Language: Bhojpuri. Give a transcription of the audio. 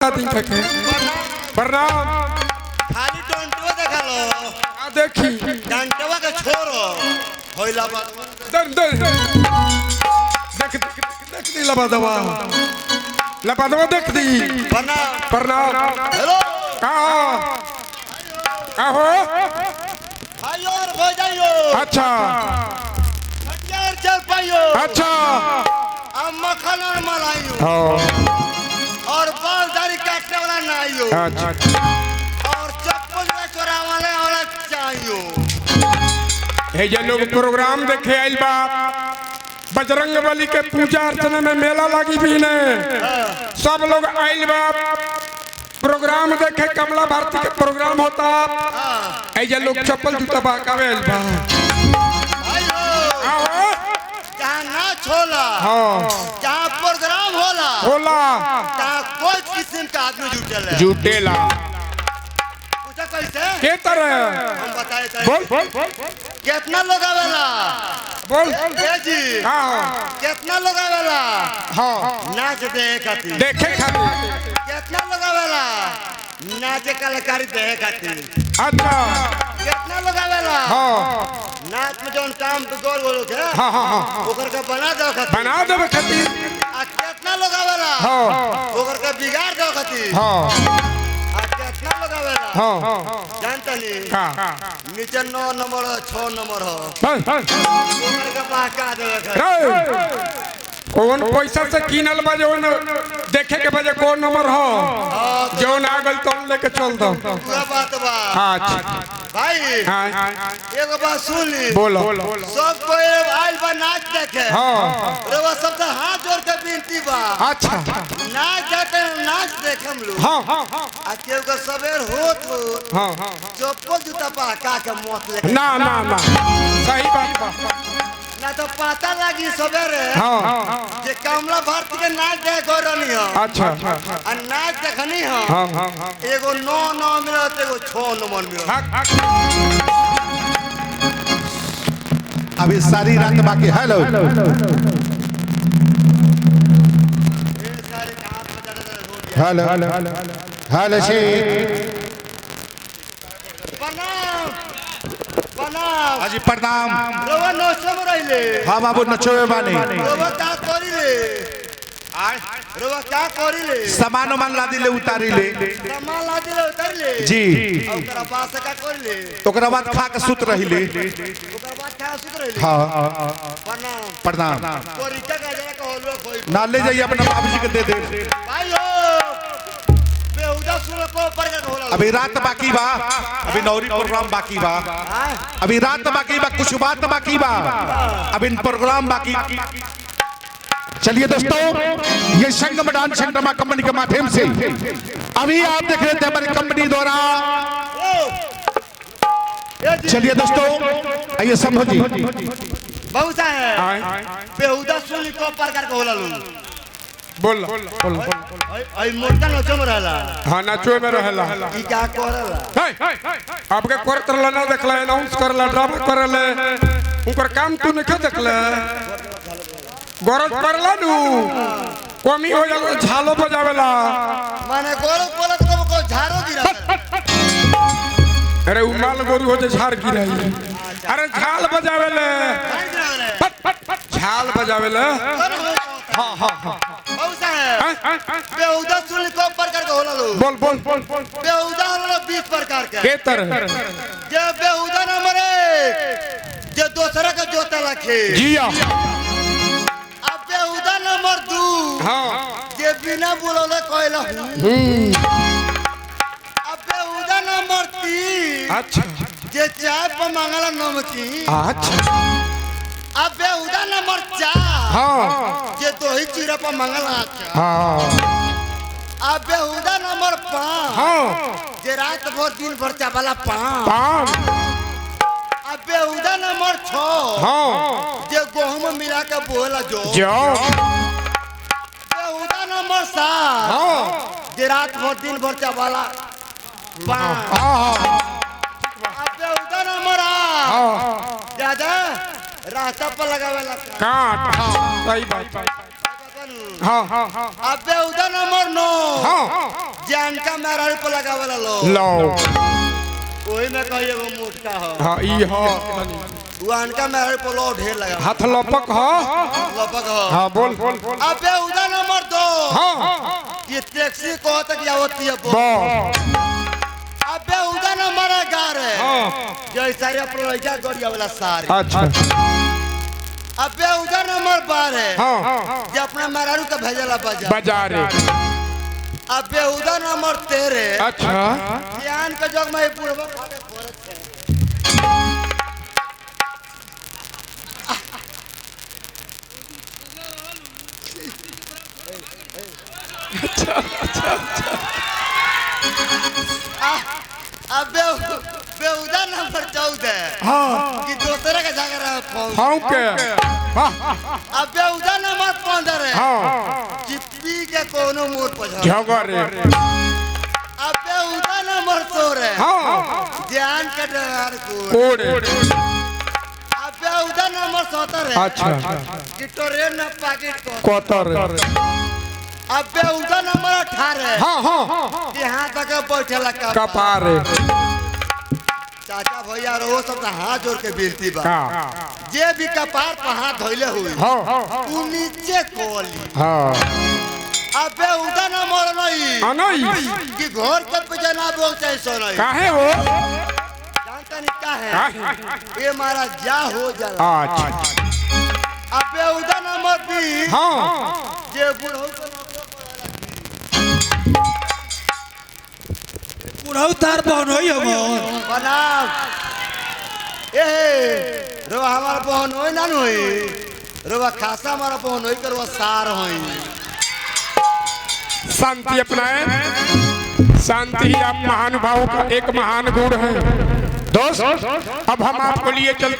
प्रणाम। खाली डंटवा देखा लो आ देखी डंटवा के छोरो होइला बात दर दर देख देख दी लबादवा देख दी। प्रणाम। हेलो का हो आयो और हो जाइयो। अच्छा यार चल पाइयो। अच्छा अब मक्खन और मलाइयो हाँ और बाल दाढ़ी काटने वाला ना आइयो अच्छा और चप्पल में चोरा वाला चाहियो। हे जे लोग प्रोग्राम देखे आइल बा बजरंग बली के पूजा अर्चना में मेला लगी भी ने सब लोग आइल बा प्रोग्राम देखे। कमला भारती के प्रोग्राम होता है जे लोग चप्पल जूता बाकावे आइल बा। आइयो आओ जहाँ नाच होला हाँ जहाँ प्रोग्राम होला होला जहाँ कोई किस्म का आदमी जुटेला जुटेला पूछा कैसे के तरह हम बताए बोल बोल कितना लोग आवेला बोल ए जी हाँ कितना लोग आवेला हाँ नाच देखे खातिर देखे खातिर कितना लोग आवेला नाच कलाकारी देखे खातिर अच्छा कितना लोग आवेला हाँ नाच में जौन काम तो गोल गोल के हाँ हाँ हाँ ओकर का बना दो खातिर बना देवे खातिर आ कितना लोग आवेला हाँ ओकर का बिगाड़ दो खातिर हाँ आ कितना लोग आवेला हाँ जानता नहीं का नीचे 9 नंबर 6 नंबर हो बस बस ओकर का बहका देवे खातिर कौन पैसा से कीनल बा जौन देखे के बजे कौन नंबर हो जौन आ गल तो लेके चल दो। पूरा बात बा अच्छा भाई हाँ एगो बात सुन ली बोलो सब कोई आइल बा नाच देखे हाँ रे वो सब हाथ जोड़ के विनती बा अच्छा नाच जाते नाच देख हम लोग हाँ हाँ आ केहू का सवेर होत हो हाँ चप्पल जूता पहका के मौत लेके ना ना ना सही बात बा ना तो पता लगी सवेरे हाँ जे कमला भारती के नाच देख गरनी हो अच्छा आ नाच देखनी हो हाँ हाँ हाँ एगो 9 मिलत एगो 6 नंबर मिलत अभी सारी रात बाकी। हेलो हेलो हेलो प्रणाम प्रणाम हाजी प्रणाम। रोवा नौसम रहिले हाँ बाबू नचोवे बानी रोवा का करिले रोवा का करिले सामान उमान ला दिले उतारी ले सामान ला दिले उतरले जी ओकरा पास का करिले ओकरा बाद खा के सुत रहिले। ओकरा बाद खा सुत रहिले हाँ प्रणाम प्रणाम। कोरिका का जरा कहलो कोई ना ले जाइए अपना बाबूजी के दे दे। भाई हो बेहुदा सुन को पर का होला अभी रात बाकी बा अभी नौरी प्रोग्राम बाकी बा अभी रात बाकी बा कुछ बात बाकी बा अभी प्रोग्राम बाकी। चलिए दोस्तों ये संगम डांस संगमा कंपनी के माध्यम से अभी आप देख रहे थे हमारी कंपनी द्वारा। चलिए दोस्तों आइए संभव जी बहुत है बेहुदा सुन को प्रकार का होला लो बोल आई मोटा नचम रहला हाँ नाचो में रहेला ई का करला आपके करत रहला ना देखला अनाउंस करला ड्रामा करले उनकर काम तू नहीं देखले गरज करला नू कमी हो जाला झालो बजावेला माने गोरो बोलत को झारो गिरा अरे उमाल गोरू हो जे झाड़ गिराई अरे झाल बजावेले झाल बजावेले हाँ हाँ हाँ बहुत है बेहुदा सुन को प्रकार का होला लो बोल बोल बोल बेहुदा होला 20 प्रकार के के तरह जे बेहुदा नंबर 1 जे दूसरा का जोता लखे जिया अब बेहुदा नंबर 2 हाँ जे बिना बोलले कहला अब बेहुदा नंबर 3 अच्छा जे चाय पर मांगला नमकीन अच्छा अब बेहुदा नंबर 4 हाँ जे दही चीरा पर मांगला हाँ अब बेहुदा नंबर 5 हाँ जे रात भर दिन भर चावला 5 पान अब बेहुदा नंबर 6 हाँ जे गेहूं मिला के बोला जो जाओ बेहुदा नंबर 7 हाँ जे रात भर दिन भर चावला 5 हाँ अब बेहुदा नंबर 8 हाँ ज्यादा रास्ता पर लगावेला काट हाँ सही बात हाँ अबे उधर नंबर 9 हाँ जानका मेरा पे लगावला लो लो वही में कहिए वो मोटका हो हाँ ई हो वो अनका मेरा पे लो ढेर लगा हाथ लपक हो लपक हो हाँ बोल अबे उधर नंबर 2 हाँ ये टैक्सी को तक आवती है बस अबे उधर नंबर 11 हाँ जो सारे अपने लड़का गड़िया वाला सारी अच्छा अबे उधर नंबर 12 हाँ जो अपना मेहरारू का भेजला बाजार अबे उधर नंबर 13 अच्छा ध्यान के जग में पूर्व खाने फोरत है अबे उधर नंबर 14 हाँ कि दूसरे का झगड़ा फोन हाँ के हाँ अबे उधर नंबर 15 हाँ चिप्पी के कोनो मोड़ पर झगड़े अबे उधर नंबर 16 हाँ ध्यान के डर को कोड़े अबे उधर नंबर 17 अच्छा कि ट्रेन न पैकेट को कोतर अबे उधर नंबर 18 हाँ हाँ कि हाथ तक बैठेला कपार चाचा भैया रो सब हाथ जोड़ के बिनती बा का जे भी कपार पर हाथ धोइले हुई हाँ तू नीचे कोली हाँ अबे उधर नंबर अनई कि घर के पीछे ना बोल चाहे सोना काहे हो जानता नहीं क्या है ये मारा जा हो जाला अच्छा अबे उधर नंबर 20 हाँ जे बुढ़ऊ के बुढ़ऊ तार बहन होई हमर बनाम ए रो हमारा बहन होई ना होई रो खासा हमारा बहन होई कर वो सार होई शांति अपनाए शांति ही आप महानुभावों का एक महान गुण है दोस्त अब हम आपको लिए चलते